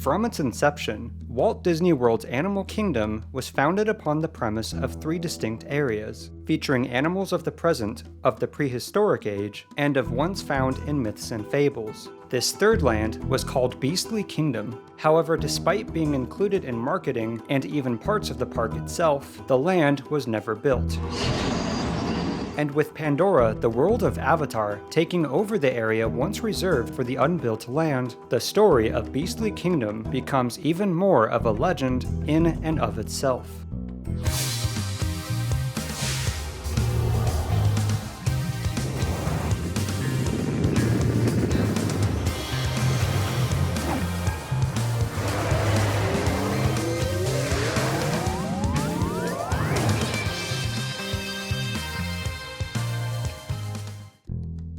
From its inception, Walt Disney World's Animal Kingdom was founded upon the premise of 3 distinct areas, featuring animals of the present, of the prehistoric age, and of ones found in myths and fables. This third land was called Beastly Kingdom. However, despite being included in marketing and even parts of the park itself, the land was never built. And with Pandora, the world of Avatar, taking over the area once reserved for the unbuilt land, the story of Beastly Kingdom becomes even more of a legend in and of itself.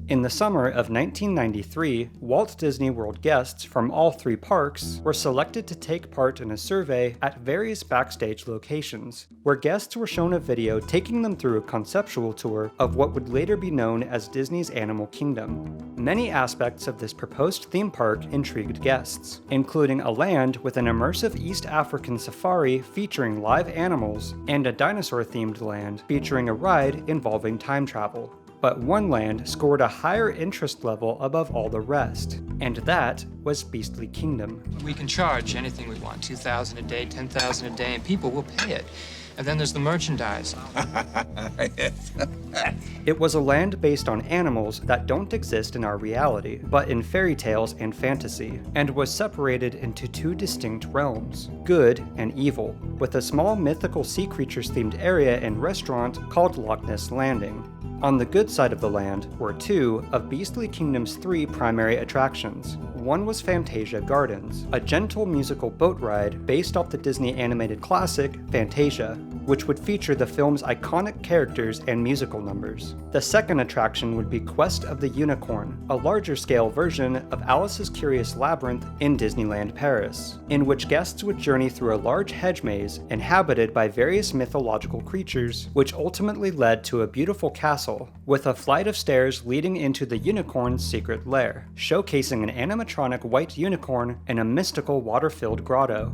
In the summer of 1993, Walt Disney World guests from all 3 parks were selected to take part in a survey at various backstage locations, where guests were shown a video taking them through a conceptual tour of what would later be known as Disney's Animal Kingdom. Many aspects of this proposed theme park intrigued guests, including a land with an immersive East African safari featuring live animals, and a dinosaur-themed land featuring a ride involving time travel. But one land scored a higher interest level above all the rest, and that was Beastly Kingdom. We can charge anything we want, $2,000 a day, $10,000 a day, and people will pay it. And then there's the merchandise. It was a land based on animals that don't exist in our reality, but in fairy tales and fantasy, and was separated into 2 distinct realms, good and evil, with a small mythical sea creatures themed area and restaurant called Loch Ness Landing. On the good side of the land were 2 of Beastly Kingdom's 3 primary attractions. One was Fantasia Gardens, a gentle musical boat ride based off the Disney animated classic Fantasia, which would feature the film's iconic characters and musical numbers. The second attraction would be Quest of the Unicorn, a larger scale version of Alice's Curious Labyrinth in Disneyland Paris, in which guests would journey through a large hedge maze inhabited by various mythological creatures, which ultimately led to a beautiful castle, with a flight of stairs leading into the unicorn's secret lair, showcasing an animatronic white unicorn and a mystical water-filled grotto.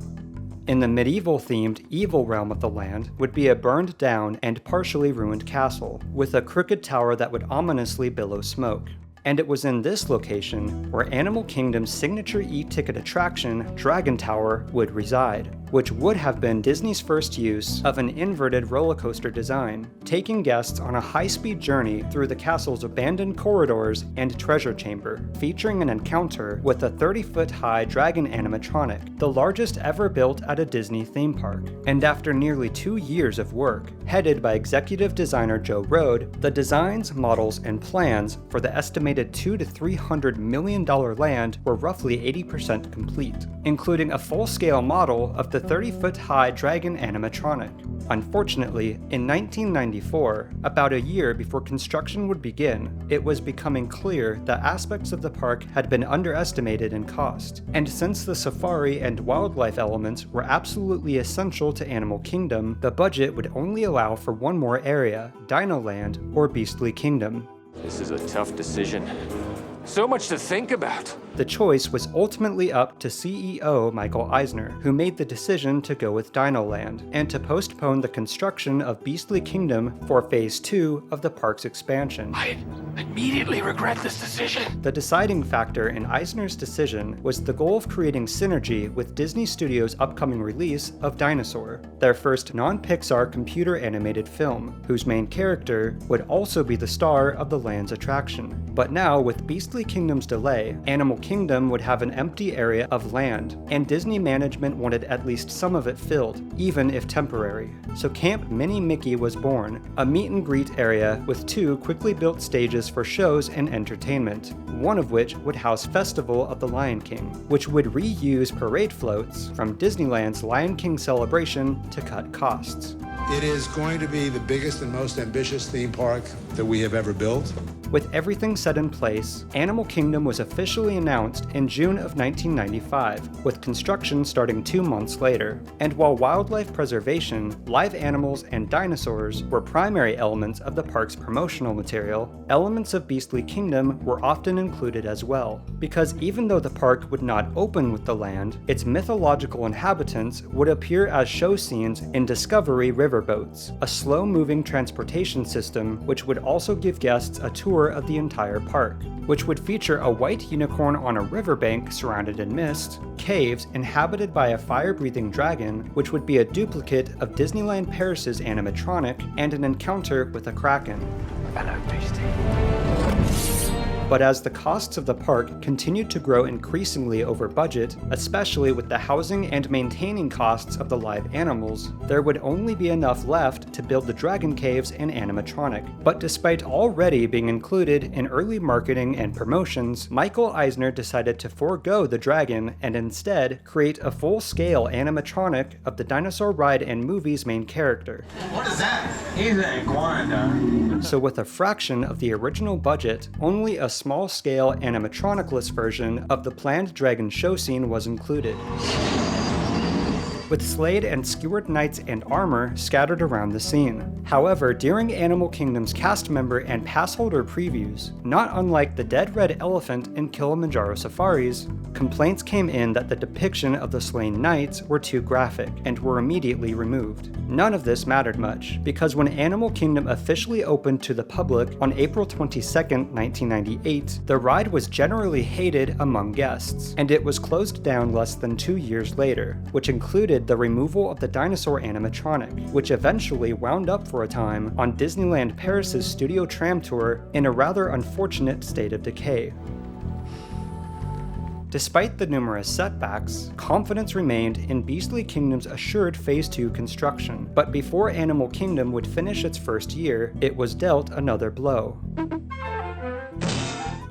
In the medieval-themed evil realm of the land would be a burned down and partially ruined castle, with a crooked tower that would ominously billow smoke. And it was in this location where Animal Kingdom's signature e-ticket attraction, Dragon Tower, would reside, which would have been Disney's first use of an inverted roller coaster design, taking guests on a high-speed journey through the castle's abandoned corridors and treasure chamber, featuring an encounter with a 30-foot-high dragon animatronic, the largest ever built at a Disney theme park. And after nearly 2 years of work, headed by executive designer Joe Rohde, the designs, models, and plans for the estimated $200 to $300 million land were roughly 80% complete, including a full-scale model of the 30-foot-high dragon animatronic. Unfortunately, in 1994, about a year before construction would begin, it was becoming clear that aspects of the park had been underestimated in cost, and since the safari and wildlife elements were absolutely essential to Animal Kingdom, the budget would only allow for one more area, Dino Land or Beastly Kingdom. This is a tough decision. So much to think about. The choice was ultimately up to CEO Michael Eisner, who made the decision to go with Dino Land and to postpone the construction of Beastly Kingdom for Phase 2 of the park's expansion. I immediately regret this decision. The deciding factor in Eisner's decision was the goal of creating synergy with Disney Studios' upcoming release of Dinosaur, their first non-Pixar computer animated film, whose main character would also be the star of the land's attraction. But now, with Beastly Kingdom's delay, Animal Kingdom would have an empty area of land, and Disney management wanted at least some of it filled, even if temporary. So Camp Mini Mickey was born, a meet and greet area with 2 quickly built stages for shows and entertainment, one of which would house Festival of the Lion King, which would reuse parade floats from Disneyland's Lion King celebration to cut costs. It is going to be the biggest and most ambitious theme park that we have ever built. With everything set in place, Animal Kingdom was officially announced in June of 1995, with construction starting 2 months later. And while wildlife preservation, live animals, and dinosaurs were primary elements of the park's promotional material, elements of Beastly Kingdom were often included as well, because even though the park would not open with the land, its mythological inhabitants would appear as show scenes in Discovery riverboats, a slow-moving transportation system which would also give guests a tour of the entire park, which would feature a white unicorn on a riverbank surrounded in mist, caves inhabited by a fire-breathing dragon, which would be a duplicate of Disneyland Paris's animatronic, and an encounter with a kraken. Hello, Beastie. But as the costs of the park continued to grow increasingly over budget, especially with the housing and maintaining costs of the live animals, there would only be enough left to build the dragon caves and animatronic. But despite already being included in early marketing and promotions, Michael Eisner decided to forego the dragon and instead create a full-scale animatronic of the dinosaur ride and movie's main character. What is that? He's an iguana. So with a fraction of the original budget, only a small-scale animatronic-less version of the planned dragon show scene was included, with Slade and skewered knights and armor scattered around the scene. However, during Animal Kingdom's cast member and pass holder previews, not unlike the dead red elephant in Kilimanjaro Safaris, complaints came in that the depiction of the slain knights were too graphic and were immediately removed. None of this mattered much, because when Animal Kingdom officially opened to the public on April 22, 1998, the ride was generally hated among guests, and it was closed down less than 2 years later, which included the removal of the dinosaur animatronic, which eventually wound up for a time on Disneyland Paris's studio tram tour in a rather unfortunate state of decay. Despite the numerous setbacks, confidence remained in Beastly Kingdom's assured Phase 2 construction, but before Animal Kingdom would finish its first year, it was dealt another blow.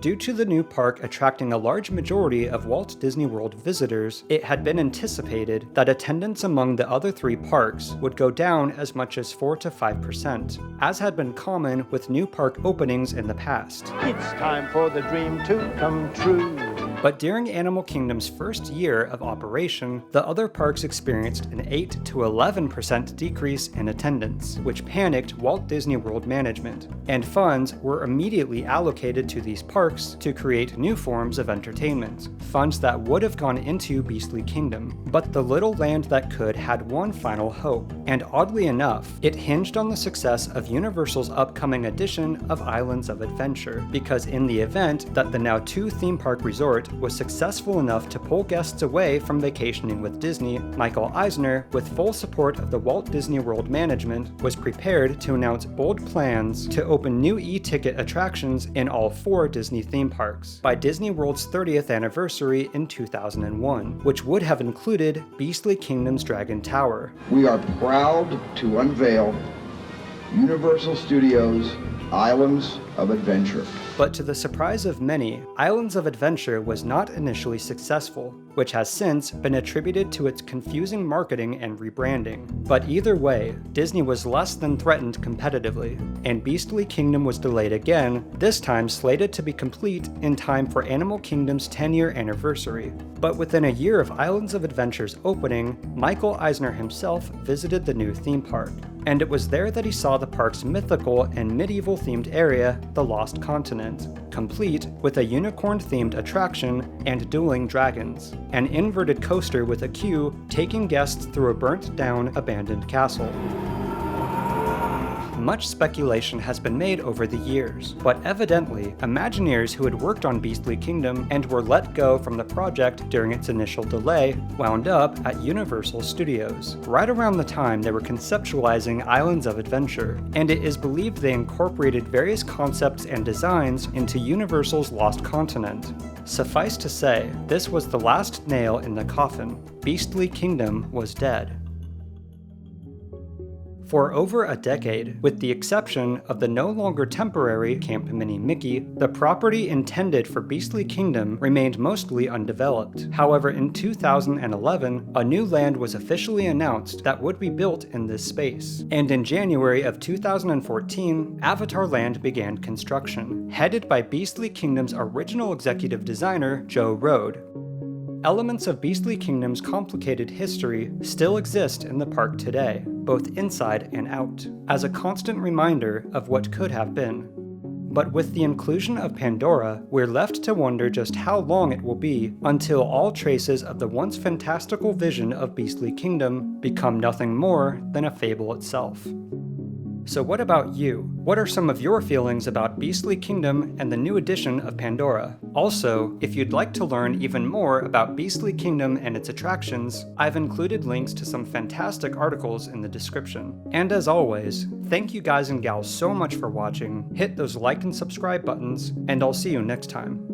Due to the new park attracting a large majority of Walt Disney World visitors, it had been anticipated that attendance among the other 3 parks would go down as much as 4 to 5%, as had been common with new park openings in the past. It's time for the dream to come true. But during Animal Kingdom's first year of operation, the other parks experienced an 8 to 11% decrease in attendance, which panicked Walt Disney World management, and funds were immediately allocated to these parks to create new forms of entertainment, funds that would have gone into Beastly Kingdom. But the little land that could had one final hope, and oddly enough, it hinged on the success of Universal's upcoming edition of Islands of Adventure, because in the event that the now 2 theme park resort was successful enough to pull guests away from vacationing with Disney, Michael Eisner, with full support of the Walt Disney World management, was prepared to announce bold plans to open new e-ticket attractions in all 4 Disney theme parks by Disney World's 30th anniversary in 2001, which would have included Beastly Kingdom's Dragon Tower. We are proud to unveil Universal Studios Islands of Adventure. But to the surprise of many, Islands of Adventure was not initially successful, which has since been attributed to its confusing marketing and rebranding. But either way, Disney was less than threatened competitively, and Beastly Kingdom was delayed again, this time slated to be complete in time for Animal Kingdom's 10-year anniversary. But within a year of Islands of Adventure's opening, Michael Eisner himself visited the new theme park, and it was there that he saw the park's mythical and medieval-themed area, the Lost Continent, complete with a unicorn-themed attraction and dueling dragons, an inverted coaster with a queue taking guests through a burnt-down, abandoned castle. Much speculation has been made over the years, but evidently, Imagineers who had worked on Beastly Kingdom and were let go from the project during its initial delay wound up at Universal Studios, right around the time they were conceptualizing Islands of Adventure, and it is believed they incorporated various concepts and designs into Universal's Lost Continent. Suffice to say, this was the last nail in the coffin. Beastly Kingdom was dead. For over a decade, with the exception of the no longer temporary Camp Mini Mickey, the property intended for Beastly Kingdom remained mostly undeveloped. However, in 2011, a new land was officially announced that would be built in this space. And in January of 2014, Avatar Land began construction, headed by Beastly Kingdom's original executive designer, Joe Rohde. Elements of Beastly Kingdom's complicated history still exist in the park today, both inside and out, as a constant reminder of what could have been. But with the inclusion of Pandora, we're left to wonder just how long it will be until all traces of the once fantastical vision of Beastly Kingdom become nothing more than a fable itself. So what about you? What are some of your feelings about Beastly Kingdom and the new edition of Pandora? Also, if you'd like to learn even more about Beastly Kingdom and its attractions, I've included links to some fantastic articles in the description. And as always, thank you guys and gals so much for watching, hit those like and subscribe buttons, and I'll see you next time.